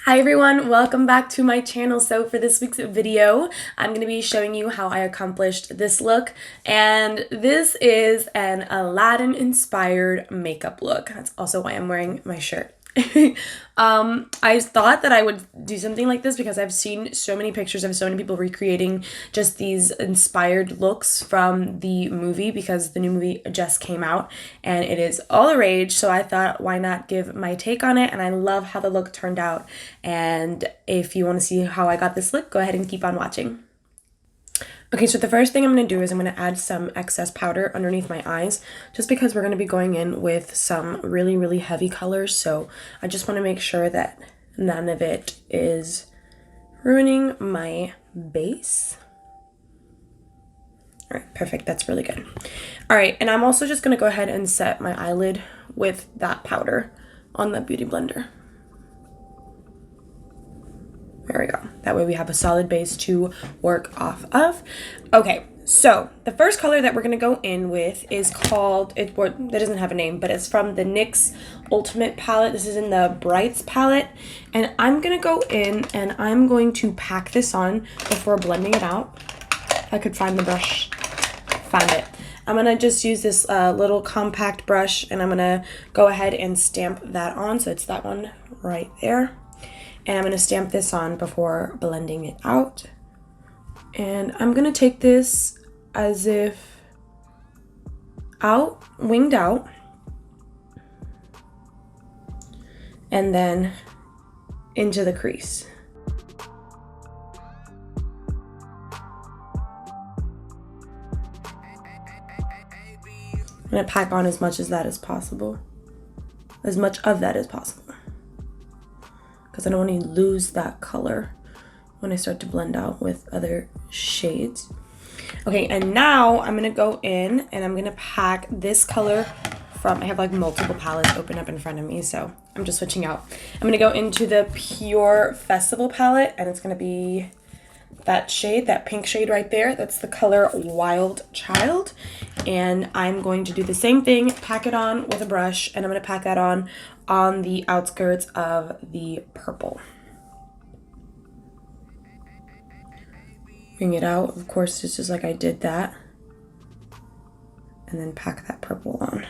Hi everyone, welcome back to my channel. So for this week's video, I'm going to be showing you how I accomplished this look, and this is an Aladdin inspired makeup look. That's also why I'm wearing my shirt. I thought that I would do something like this because I've seen so many pictures of so many people recreating just these inspired looks from the movie, because the new movie just came out and it is all the rage. So I thought, why not give my take on it? And I love how the look turned out. And if you want to see how I got this look, go ahead and keep on watching. Okay, so the first thing I'm going to do is I'm going to add some excess powder underneath my eyes, just because we're going to be going in with some really, really heavy colors. So I just want to make sure that none of it is ruining my base. All right, perfect. That's really good. All right, and I'm also just going to go ahead and set my eyelid with that powder on the Beauty Blender. There we go. That way we have a solid base to work off of. Okay, so the first color that we're going to go in with is called, it doesn't have a name, but it's from the NYX Ultimate palette. This is in the Brights palette. And I'm going to go in and I'm going to pack this on before blending it out. If I could find the brush. Found it. I'm going to just use this little compact brush, and I'm going to go ahead and stamp that on. So it's that one right there. And I'm going to stamp this on before blending it out. And I'm going to take this as if winged out. And then into the crease. I'm going to pack on as much of that as possible. Because I don't want to lose that color when I start to blend out with other shades. Okay, and now I'm going to go in and I'm going to pack this color from, I have like multiple palettes open up in front of me, so I'm just switching out. I'm going to go into the Pure Festival palette, and it's going to be that shade, that pink shade right there. That's the color Wild Child. And I'm going to do the same thing, pack it on with a brush, and I'm going to pack that on the outskirts of the purple. Bring it out, of course, just like I did that. And then pack that purple on.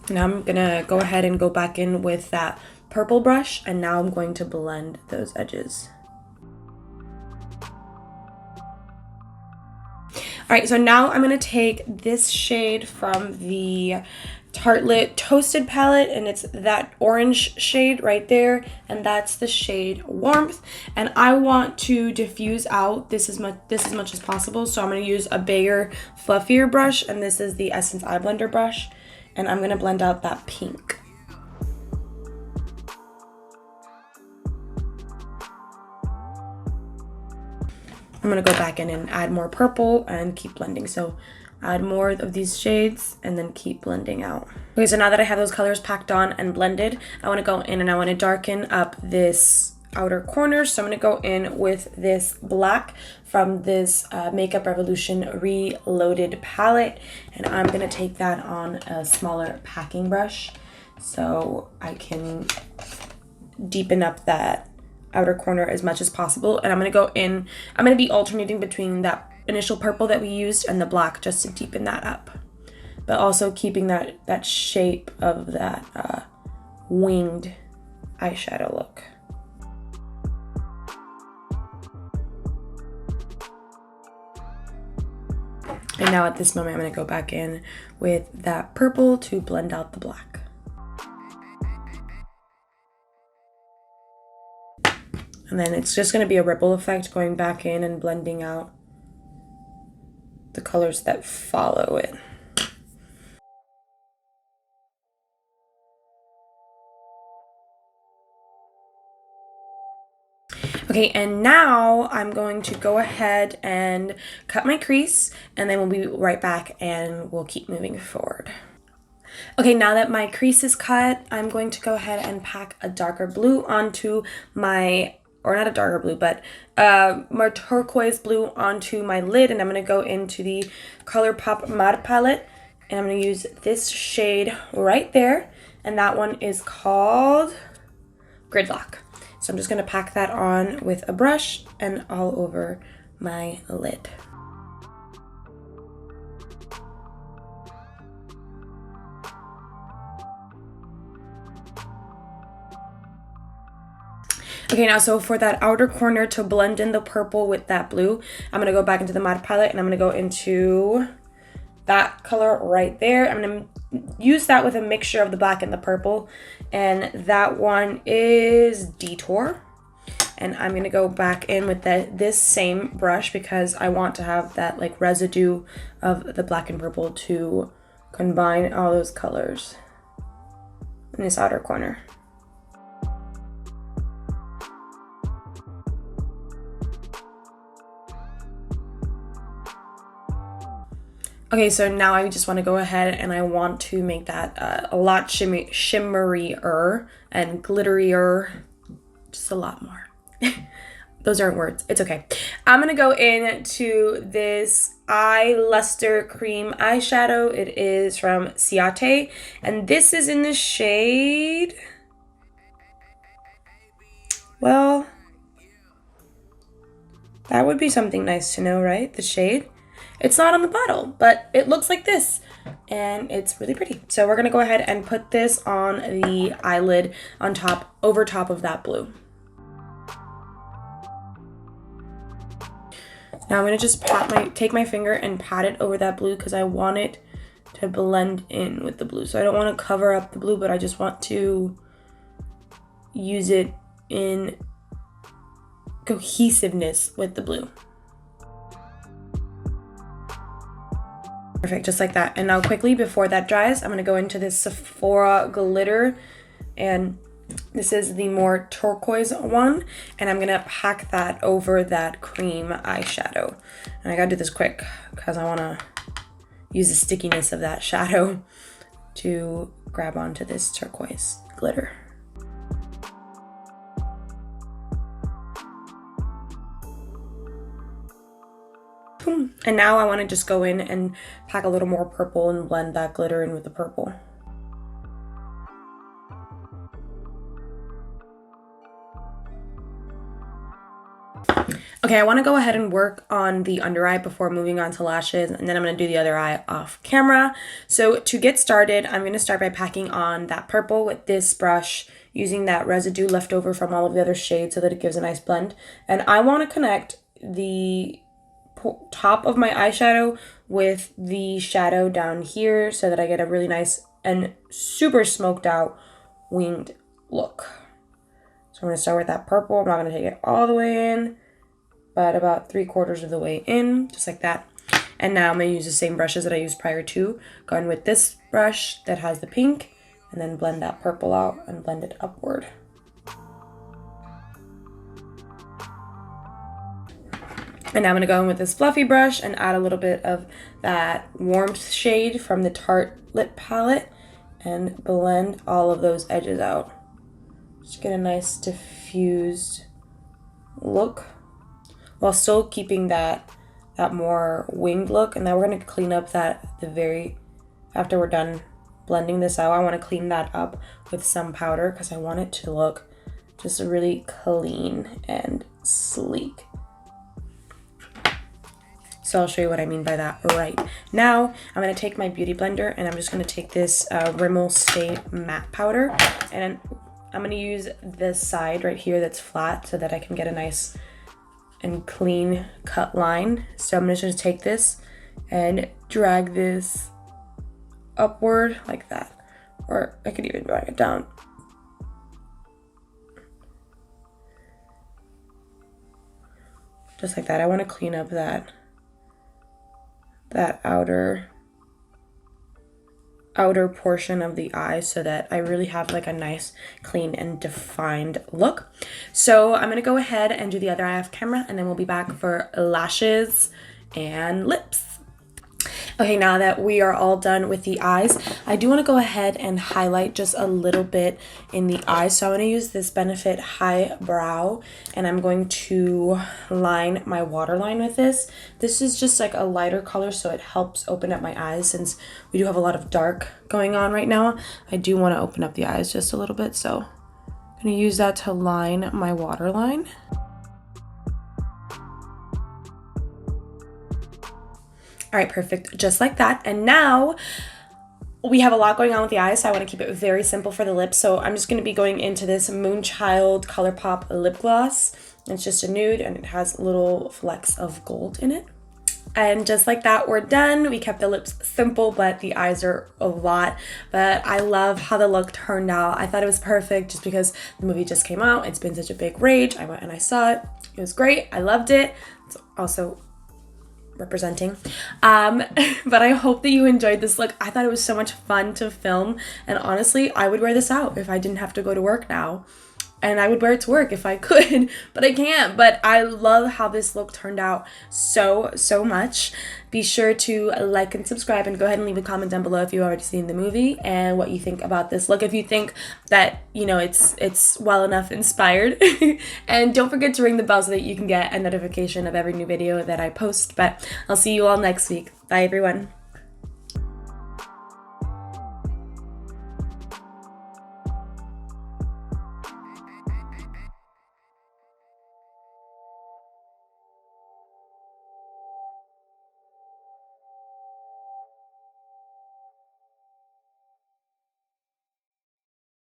Now I'm gonna go ahead and go back in with that purple brush, and now I'm going to blend those edges. All right, so now I'm gonna take this shade from the Tartelette Toasted palette, and it's that orange shade right there, and that's the shade Warmth. And I want to diffuse out this as much as possible, so I'm gonna use a bigger, fluffier brush, and this is the Essence Eye Blender brush, and I'm gonna blend out that pink. I'm going to go back in and add more purple and keep blending. So add more of these shades and then keep blending out. Okay, so now that I have those colors packed on and blended, I want to go in and I want to darken up this outer corner. So I'm going to go in with this black from this Makeup Revolution Reloaded palette. And I'm going to take that on a smaller packing brush so I can deepen up that outer corner as much as possible. And I'm going to go in, I'm going to be alternating between that initial purple that we used and the black just to deepen that up, but also keeping that shape of that winged eyeshadow look. And now at this moment I'm going to go back in with that purple to blend out the black. And then it's just going to be a ripple effect going back in and blending out the colors that follow it. Okay, and now I'm going to go ahead and cut my crease, and then we'll be right back and we'll keep moving forward. Okay, now that my crease is cut, I'm going to go ahead and pack a darker blue onto my, or not a darker blue, but more turquoise blue onto my lid, and I'm going to go into the ColourPop Mar palette, and I'm going to use this shade right there, and that one is called Gridlock. So I'm just gonna pack that on with a brush and all over my lid. Okay, now so for that outer corner to blend in the purple with that blue, I'm gonna go back into the matte palette and I'm gonna go into that color right there. I'm gonna use that with a mixture of the black and the purple, and that one is Detour. And I'm gonna go back in with this same brush because I want to have that like residue of the black and purple to combine all those colors in this outer corner. Okay, so now I just want to go ahead and I want to make that a lot shimmerier and glitterier, just a lot more. Those aren't words, it's okay. I'm gonna go into this Eye Luster Cream eyeshadow. It is from Ciate, and this is in the shade, well, that would be something nice to know, right? The shade. It's not on the bottle, but it looks like this, and it's really pretty. So we're gonna go ahead and put this on the eyelid on top, over top of that blue. Now I'm gonna just take my finger and pat it over that blue because I want it to blend in with the blue. So I don't want to cover up the blue, but I just want to use it in cohesiveness with the blue. Perfect, just like that. And now quickly, before that dries, I'm gonna go into this Sephora glitter, and this is the more turquoise one, and I'm gonna pack that over that cream eyeshadow. And I gotta do this quick because I wanna use the stickiness of that shadow to grab onto this turquoise glitter. Boom. And now I want to just go in and pack a little more purple and blend that glitter in with the purple. Okay, I want to go ahead and work on the under eye before moving on to lashes, and then I'm going to do the other eye off camera. So to get started, I'm going to start by packing on that purple with this brush, using that residue left over from all of the other shades so that it gives a nice blend. And I want to connect the top of my eyeshadow with the shadow down here so that I get a really nice and super smoked out winged look. So I'm going to start with that purple. I'm not going to take it all the way in, but about 3/4 of the way in, just like that. And now I'm going to use the same brushes that I used prior to, go in with this brush that has the pink, and then blend that purple out and blend it upward. And now I'm going to go in with this fluffy brush and add a little bit of that warmth shade from the Tarte lip palette and blend all of those edges out. Just get a nice diffused look while still keeping that more winged look. And now we're going to clean up that after we're done blending this out, I want to clean that up with some powder because I want it to look just really clean and sleek. So I'll show you what I mean by that right now. I'm going to take my beauty blender and I'm just going to take this Rimmel Stay Matte Powder, and I'm going to use this side right here that's flat so that I can get a nice and clean cut line. So I'm just going to take this and drag this upward like that, or I could even drag it down. Just like that. I want to clean up that outer portion of the eye so that I really have like a nice clean and defined look. So I'm gonna go ahead and do the other eye off camera, and then we'll be back for lashes and lips. Okay, now that we are all done with the eyes, I do want to go ahead and highlight just a little bit in the eyes. So I'm going to use this Benefit High Brow, and I'm going to line my waterline with this. This is just like a lighter color, so it helps open up my eyes since we do have a lot of dark going on right now. I do want to open up the eyes just a little bit, so I'm going to use that to line my waterline. All right, perfect, just like that. And now we have a lot going on with the eyes, so I want to keep it very simple for the lips. So I'm just going to be going into this Moonchild ColourPop lip gloss. It's just a nude, and it has little flecks of gold in it. And just like that, we're done. We kept the lips simple, but the eyes are a lot. But I love how the look turned out. I thought it was perfect just because the movie just came out. It's been such a big rage. I went and I saw it. It was great. I loved it. It's also representing, but I hope that you enjoyed this look. I thought it was so much fun to film, and honestly, I would wear this out if I didn't have to go to work now, and I would wear it to work if I could, but I can't. But I love how this look turned out so much. Be sure to like and subscribe, and go ahead and leave a comment down below if you've already seen the movie and what you think about this look, if you think that, you know, it's well enough inspired. And don't forget to ring the bell so that you can get a notification of every new video that I post. But I'll see you all next week. Bye everyone.